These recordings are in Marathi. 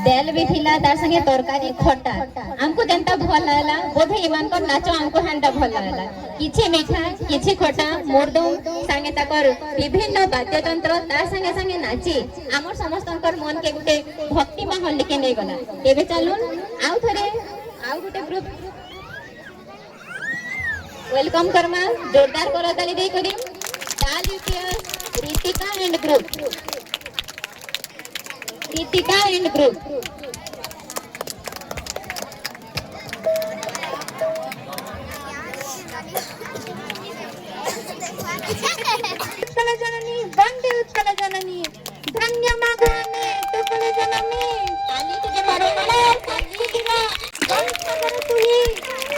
तेल भी थिला तार संगे तरकारी खट्टा हमको जेंता भल लागला बोधे इमान को नाचो हमको हेंता भल लागला किछि मीठा किछि खट्टा मुर्दम संगे ताकर विभिन्न वाद्य तंत्र तार संगे संगे नाची हमर समस्तनकर मन के गुटे भक्ति माहौल लेके नै गला एबे चलुन आउ थरे आउ गुटे ग्रुप वेलकम करमा जोरदार करताली दे करी ताल यूपीएस Ritika and group Ritika and group. Utkal जननी वंदे उत्कल जननी धन्य मागाने उत्कल जननी ताली तुझे मारो मारो ताली दिला जय तुही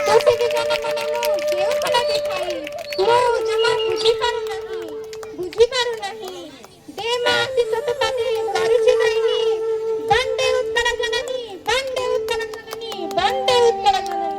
तुसे के जन्म मननु केउ कला देखाई तू जमा बुझी पारु नहीं दे मासी सत पानी करूची नहीं वंदे उत्कल जननी वंदे उत्कल जननी वंदे उत्कल जननी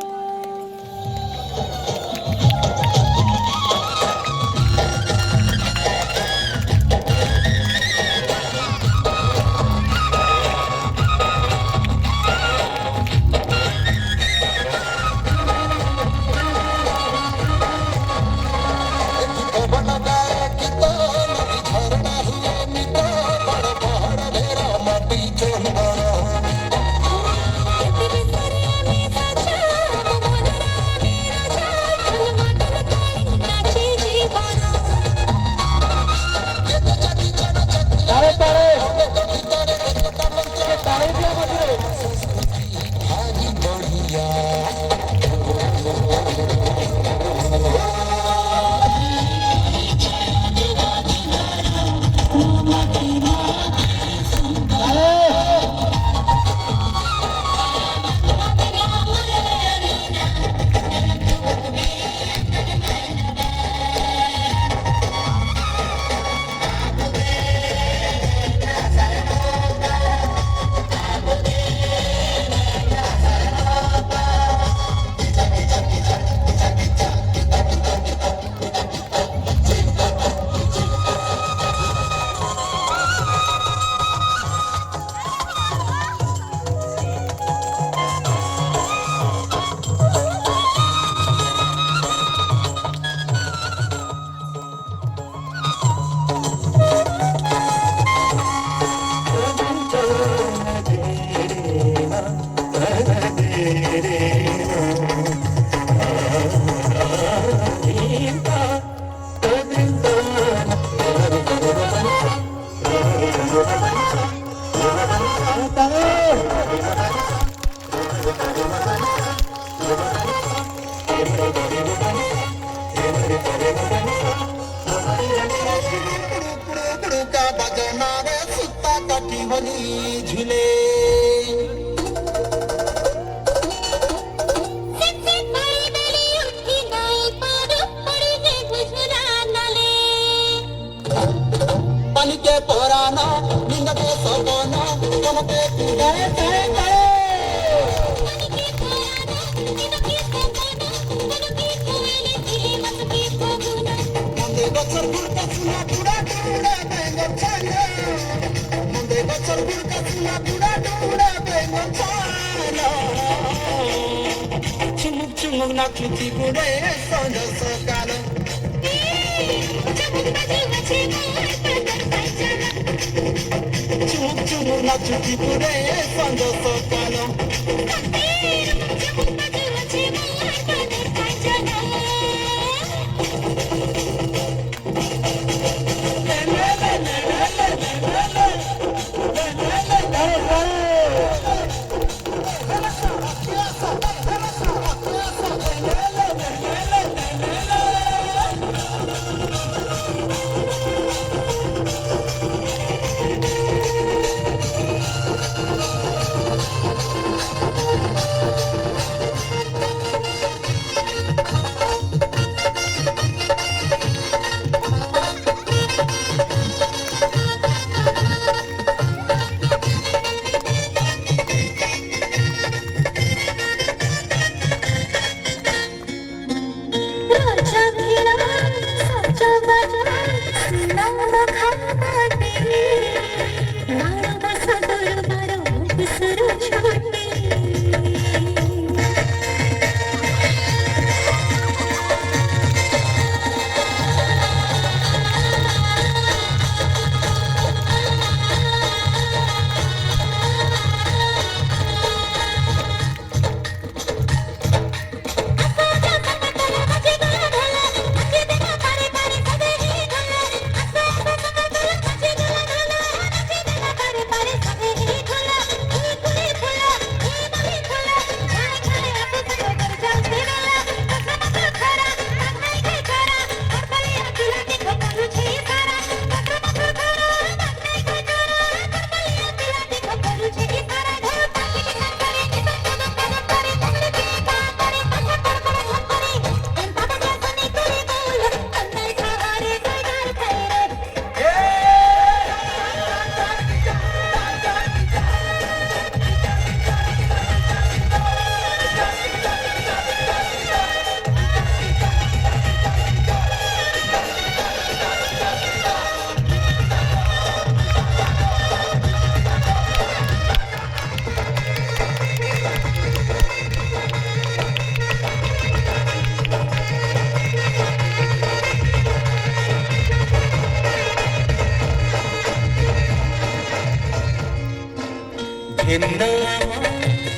ଭିନ୍ନ ଆମ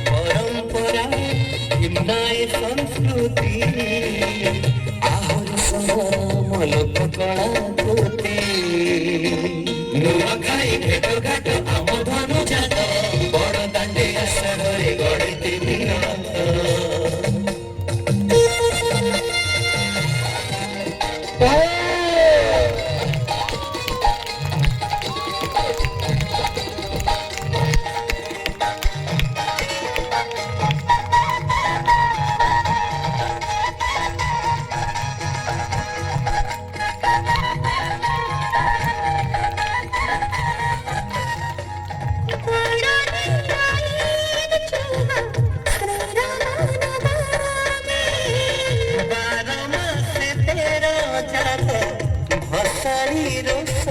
ପରମ୍ପରା ଭିନ୍ନ ଏ ସଂସ୍କୃତି ଆହୁରି ସମାନ ଲୋକ କଳା କୃତି ନୂଆଖାଇ ଭେଟ ଘାଟ ଆମ ଧନୁଜାତ ବଡ଼ ଦାଣ୍ଡିଆ ସହରେ ଗଢ଼ିଥିଲି ରଥ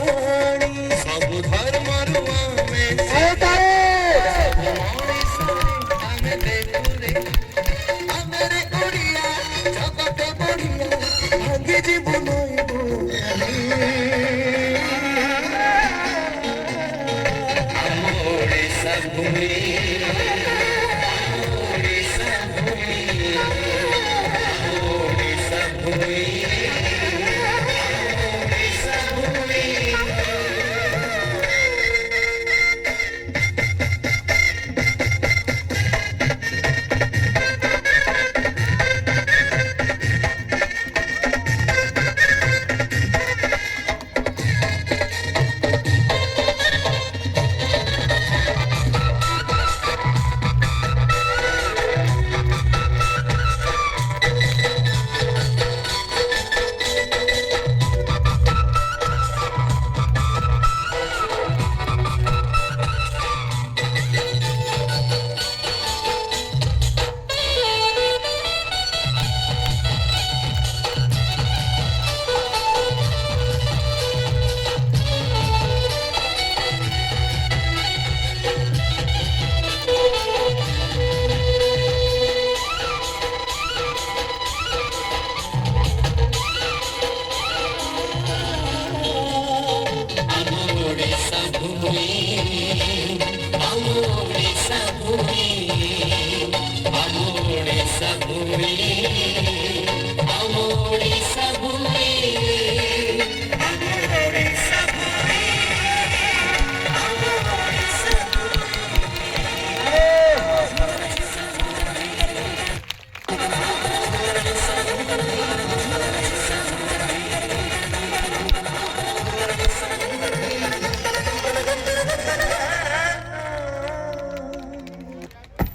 ସବୁ ଧର୍ମରୁ ଆମେ ଆମେ ଦେଖୁରେ ଆମରେ ଓଡ଼ିଆ ଜଗତ ବଢ଼ିଆ ଭାଙ୍ଗି ଯିବୁ ନଇବୁ ଆମ ଓଡ଼ିଶା ଭୂମି